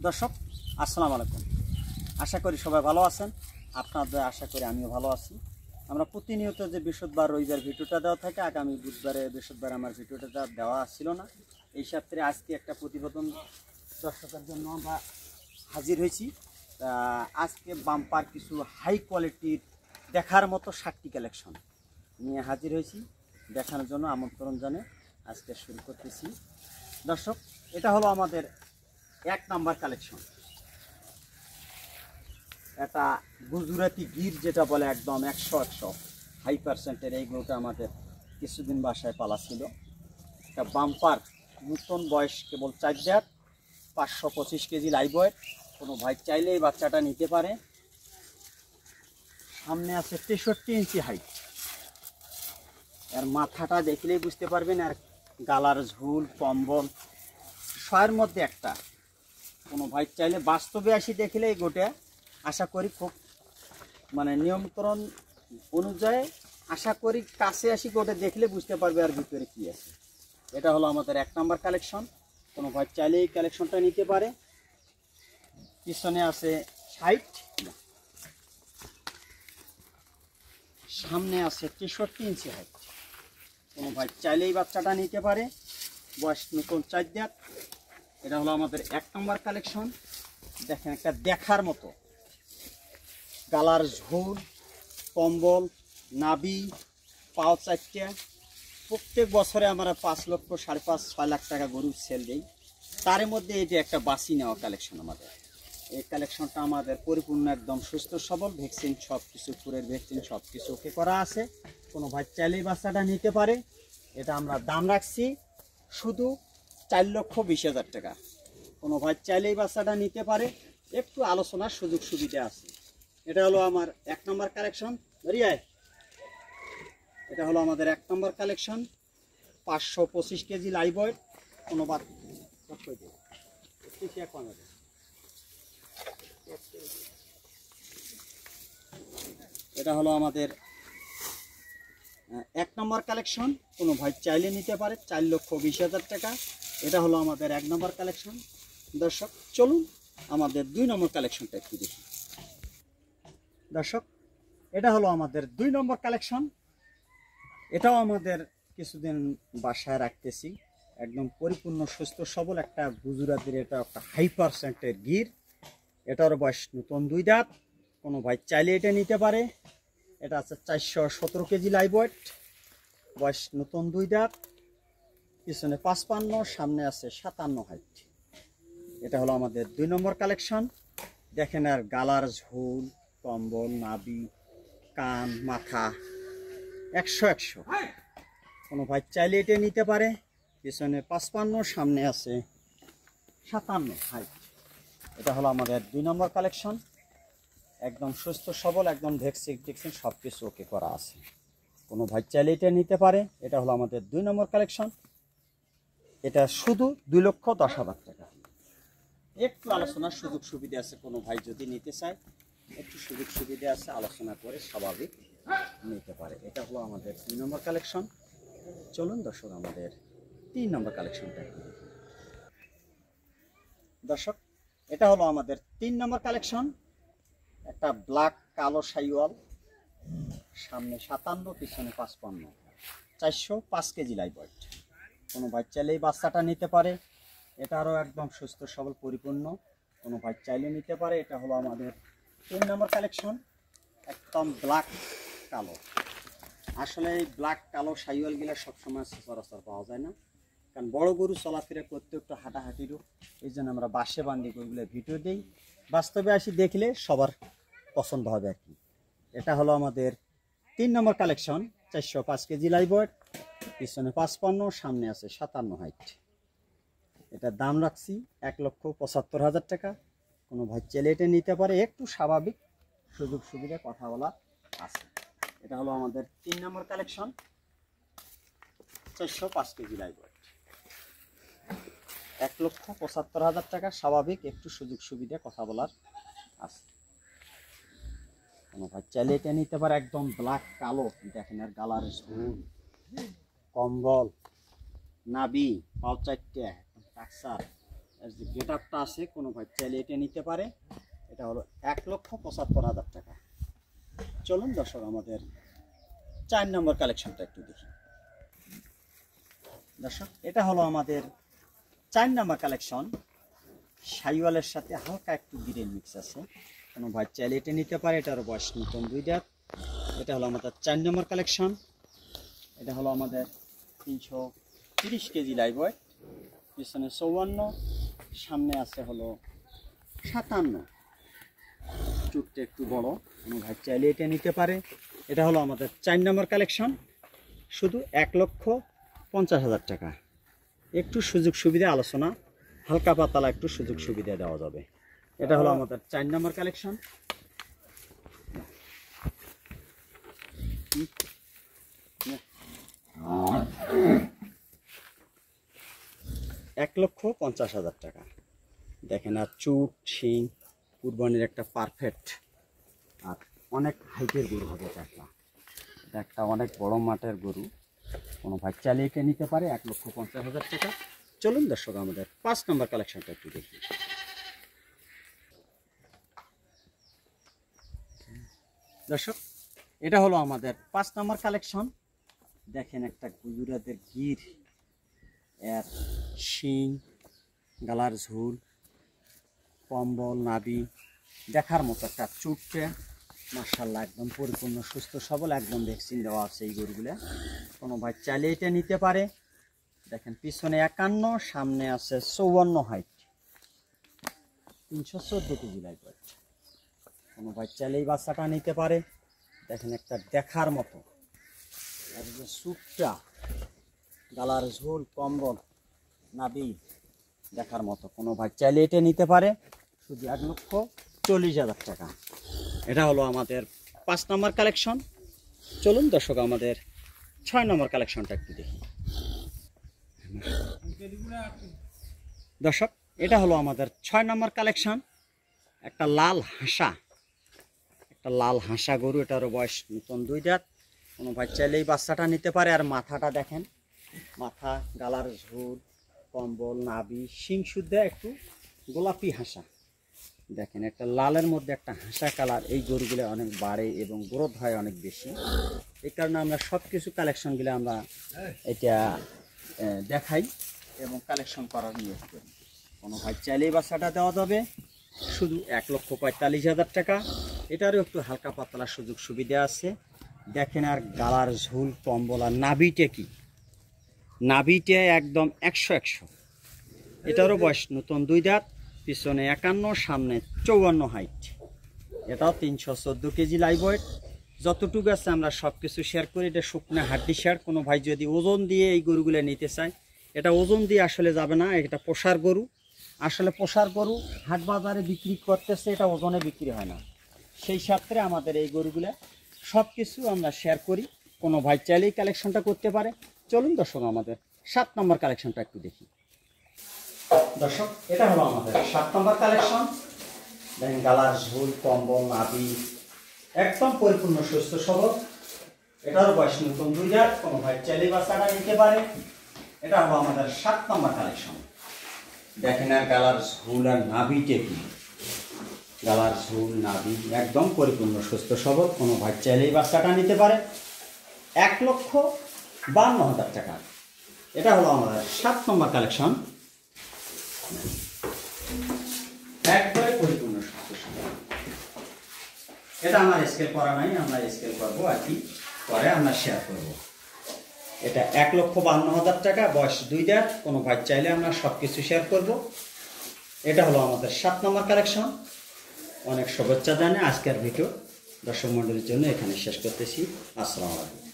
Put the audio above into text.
দর্শক আসসালামু আলাইকুম। আশা করি সবাই ভালো আছেন। আপনাদের আশা করি আমিও ভালো আছি। আমরা প্রতিনিয়ত যে বৃহস্পতিবার রবিবার ভিডিওটা দেওয়া থাকে, আগামী বুধবারে বৃহস্পতিবার আমার ভিডিওটা দেওয়া ছিল না। এই সপ্তাহে আজকে একটা প্রতিবেদন দর্শকের জন্য আমরা হাজির হয়েছি। আজকে বাম্পার কিছু হাই কোয়ালিটির দেখার মতো 7টি কালেকশন নিয়ে হাজির হয়েছি। দেখানোর জন্য আমন্ত্রণ জানিয়ে আজকে শুরু করতেছি। দর্শক, এটা হলো আমাদের 1 নাম্বার কালেকশন। এটা গুজরাটি গির যেটা বলে, একদম 100 হাই পার্সেন্টের। এইগুলোটা আমাদের কিছুদিন বাসায় পালা ছিল। একটা বাম্পার নতুন বয়স, কেবল 4 দাঁত, 525 কেজি লাইভ ওয়েট। কোনো ভাই চাইলে এই বাচ্চাটা নিতে পারে। সামনে আছে 63 ইঞ্চি হাইট। এর মাথাটা দেখলেই বুঝতে পারবেন, আর গালার ঝুল কম্বল ছয়ের মধ্যে একটা। কোনো ভাই চাইলে বাস্তবে আসি দেখলে এই গোটা আশা করি খুব নিয়ন্ত্রণ অনুযায়ী আশা করি কাছে আসি গোটা দেখলে বুঝতে পারবে আর ভিতরে কি আছে। এটা হলো আমাদের 1 নাম্বার কালেকশন। কোনো ভাই চাইলে এই কালেকশনটা নিতে পারে। পিছনে আছে 60, সামনে আছে 63 ইঞ্চি হাইট। কোনো ভাই চাইলে এই বাচ্চাটা নিতে পারে। বয়স নতুন 4 দাঁত। এটা হলো আমাদের 1 নাম্বার কালেকশন। দেখেন, একটা দেখার মতো গালার ঝোল, কম্বল, নাভি, পাও 4টে। প্রত্যেক বছরে আমরা 5 লক্ষ, 5.5-6 লাখ টাকা গরুর সেল দিই। তার মধ্যে এটি একটা বাসি নেওয়া কালেকশন আমাদের। এই কালেকশনটা আমাদের পরিপূর্ণ একদম সুস্থ সবল, ভ্যাকসিন সব কিছু, পুরের ভ্যাকসিন সব কিছু ওকে করা আছে। কোনো ভাই চাইলেই বাচ্চাটা নিতে পারে। এটা আমরা দাম রাখছি শুধু 4,20,000 টাকা। কোনো ভাই চাইলেই বাচ্চাটা নিতে পারে, একটু আলোচনার সুযোগ সুবিধা আছে। এটা হলো আমার 1 নম্বর কালেকশন। এটা হলো আমাদের 1 নম্বর কালেকশন, 525 কেজি লাইভ ওয়েট। কোনো বাদ এটা হলো আমাদের 1 নম্বর কালেকশন। কোনো ভাই চাইলে নিতে পারে, 4,20,000 টাকা। এটা হলো আমাদের 1 নম্বর কালেকশন। দর্শক, চলুন আমাদের 2 নম্বর কালেকশনটা একটু দেখি। দর্শক, এটা হলো আমাদের 2 নম্বর কালেকশন। এটাও আমাদের কিছুদিন বাসায় রাখতেছি। একদম পরিপূর্ণ সুস্থ সবল একটা গুজরাটের, এটা একটা হাই পার্সেন্টের গির। এটার বয়স নতুন 2 দাঁত। কোনো ভাই চাইলে এটা নিতে পারে। এটা আছে 417 কেজি লাইভ ওয়েট। বয়স নতুন 2 দাঁত। পিছনে 55, সামনে আছে 57 হাইট। এটা হলো আমাদের 2 নম্বর কালেকশন। দেখেন, আর গালার ঝোল, কম্বল, নাভি, কান, মাথা 100। কোনো ভাই চাইলে এটা নিতে পারে। পিছনে 55, সামনে আছে 57 হাইট। এটা হলো আমাদের 2 নম্বর কালেকশন। একদম সুস্থ সবল, একদম ভ্যাকসিন সব কিছু ওকে করা আছে। কোনো ভাই চাইলে এটা নিতে পারে। এটা হলো আমাদের 2 নম্বর কালেকশন। এটা শুধু 2,10,000 টাকা। একটু আলোচনার সুযোগ সুবিধা আছে। কোনো ভাই যদি নিতে চায়, একটু সুযোগ সুবিধা আছে, আলোচনা করে স্বাভাবিক নিতে পারে। এটা হলো আমাদের 2 নম্বর কালেকশন। চলুন দর্শক, আমাদের 3 নম্বর কালেকশনটা একটু দেখি। দর্শক, এটা হলো আমাদের 3 নম্বর কালেকশন। একটা ব্ল্যাক কালো শাইওয়াল, সামনে 57, পিছনে 55, 405 কেজি লাইভ ওয়েট। কোনো ভাই চাইলে এই বাচ্চাটা নিতে পারে। এটা আরও একদম সুস্থ সবল পরিপূর্ণ। কোনো ভাই চাইলে নিতে পারে। এটা হলো আমাদের 3 নম্বর কালেকশন। একদম ব্ল্যাক কালো। আসলে এই ব্ল্যাক কালো শাইওয়ালগুলো সবসময় সচরাচর পাওয়া যায় না, কারণ বড় গরু চলাফেরা করতে একটু হাঁটাহাঁটিরও। এই জন্য আমরা বাসে বান্দি গরুগুলো ভিডিও দিই। বাস্তবে আসি দেখলে সবার পছন্দ হবে আর কি। এটা হলো আমাদের 3 নম্বর কালেকশন, 405 কেজি লাইভ ওয়েট। পিছনে 55, সামনে আছে 57 হাইট। এটার দাম রাখছি 1,75,000 টাকা। কোনো ভাই চাইলে এটা নিতে পারে, একটু স্বাভাবিক সুযোগ সুবিধা কথা বলা আছে। এটা হলো আমাদের 3 নম্বর কালেকশন, 405 কেজি লাইভ ওয়েট। 1,75,000 টাকা, স্বাভাবিক একটু সুযোগ সুবিধা কথা বলার আছে। কোনো ভাই চাইলে এটা নিতে পারে। একদম ব্ল্যাক কালো। দেখেন, আর গালার ঝুল, কম্বল, নাভি, পাও 4টে, টাকসার এর যে গেট আপটা আছে কোনো ভাই চাইলে এটা নিতে পারে। এটা হলো 1,75,000 টাকা। চলুন দর্শক আমাদের 4 নম্বর কালেকশনটা একটু দেখি। দর্শক এটা হলো আমাদের 4 নম্বর কালেকশন। শাইওয়ালের সাথে হালকা একটু গিরেল মিক্স আছে, কোনো ভাই চাইলে এটা নিতে পারে। এটার বয়স নতুন 2 দাঁত। এটা হলো আমাদের 4 নম্বর কালেকশন। এটা হলো আমাদের 330 কেজি লাইভ ওয়েট, পিছনে 54, সামনে আছে হলো 57। চুটটা একটু বড়, কোনো ভাই চাইলে এটা নিতে পারে। এটা হলো আমাদের 4 নম্বর কালেকশন, শুধু 1,50,000 টাকা। একটু সুযোগ সুবিধা আলোচনা, হালকা পাতলা একটু সুযোগ সুবিধা দেওয়া যাবে। এটা হলো আমাদের 4 নম্বর কালেকশন। 1,50,000 টাকা। দেখেন আর চুট শিং কুরবানির একটা পারফেক্ট আর অনেক হাইটের গরু হবে। একটা অনেক বড় মাঠের গরু, কোনো ভাই চালিয়ে এটা নিতে পারে। 1,50,000 টাকা। চলুন দর্শক আমাদের 5 নম্বর কালেকশনটা একটু দেখি। দর্শক এটা হলো আমাদের 5 নম্বর কালেকশন। দেখেন একটা গুজরাটের গির, এর শিং, গালার ঝুল, কম্বল, নাভি দেখার মতো একটা চুটে, মাশাআল্লাহ একদম পরিপূর্ণ সুস্থ সবল, একদম ভ্যাকসিন দেওয়া আছে এই গরুগুলো। কোনো ভাই চাইলে এটা নিতে পারে। দেখেন পিছনে 51, সামনে আছে 54 হাইট, 314 কেজি লাইভ ওয়েট। কোনো ভাই চাইলে এই বাচ্চাটা নিতে পারে। দেখেন একটা দেখার মতো, আর যে চুটটা, গালার ঝোল, কম্বল, নাভি দেখার মতো, কোনো ভাই চাইলে এটা নিতে পারে। শুধু 1,40,000 টাকা। এটা হলো আমাদের 5 নম্বর কালেকশন। চলুন দর্শক আমাদের 6 নম্বর কালেকশনটা একটু দেখি। দর্শক এটা হলো আমাদের 6 নম্বর কালেকশন। একটা লাল হাঁসা গরু। এটারও বয়স নতুন 2 দাঁত। কোনো ভাই চাইলেই বাচ্চাটা নিতে পারে। আর মাথাটা দেখেন, মাথা, গালার ঝোল, কম্বল, নাভি, শিং শুদ্ধা একটু গোলাপি হাঁসা। দেখেন একটা লালের মধ্যে একটা হাঁসা কালার। এই গরুগুলো অনেক বাড়ে এবং গ্রোথ হয় অনেক বেশি। এই কারণে আমরা সব কিছু কালেকশনগুলো আমরা এটা দেখাই এবং কালেকশন করার নিয়োগ করি। কোনো ভাই চাইলেই বাচ্চাটা দেওয়া যাবে, শুধু 1,45,000 টাকা। এটারও একটু হালকা পাতলা সুযোগ সুবিধা আছে। দেখেন আর গালার ঝুল, কম্বল আর নাভিটা কি, নাভিটা একদম 100। এটারও বয়স নতুন 2 দাঁত, পিছনে 51, সামনে 54 হাইট। এটাও 314 কেজি লাইভ ওয়েট। যতটুকু আছে আমরা সব কিছু শেয়ার করি। এটা শুকনা হাড্ডি শেয়ার। কোনো ভাই যদি ওজন দিয়ে এই গরুগুলো নিতে চায়, এটা ওজন দিয়ে আসলে যাবে না। এটা পোষার গরু। আসলে পোষার গরু হাট বাজারে বিক্রি করতেছে, এটা ওজনে বিক্রি হয় না। সেই ক্ষেত্রে আমাদের এই গরুগুলা সব কিছু আমরা শেয়ার করি। কোনো ভাই চাইলেই কালেকশনটা করতে পারে। চলুন দর্শক আমাদের 7 নম্বর কালেকশনটা একটু দেখি। দর্শক এটা হলো আমাদের 7 নম্বর কালেকশন। দেখেন গালার ঝোল, কম্বল, নাভি একদম পরিপূর্ণ সুস্থ সবল। এটারও বয়স নতুন 2 দাঁত। কোনো ভাই চাইলেই বাচ্চাটা নিতে পারে। এটা হলো আমাদের 7 নম্বর কালেকশন। দেখেন আর গালার ঝোল আর নাভিটা কি, গালার ঝোল, নাভি একদম পরিপূর্ণ সুস্থ সবল। কোনো ভাই চাইলেই বাচ্চাটা নিতে পারে। 1,52,000 টাকা। এটা হলো আমাদের 7 নম্বর কালেকশন। একবারে পরিপূর্ণ সুস্থ সবল। এটা আমার স্কেল করা নাই, আমরা স্কেল করবো আর কি, পরে আমরা শেয়ার করব। এটা 1,52,000 টাকা, বয়স 2 দাঁত। কোনো ভাই চাইলে আমরা সব কিছু শেয়ার করব। এটা হলো আমাদের 7 নম্বর কালেকশন। অনেক শুভেচ্ছা জানাই। আজকের ভিডিও দর্শক মণ্ডলীর জন্য এখানে শেষ করতেছি। আসসালামু আলাইকুম।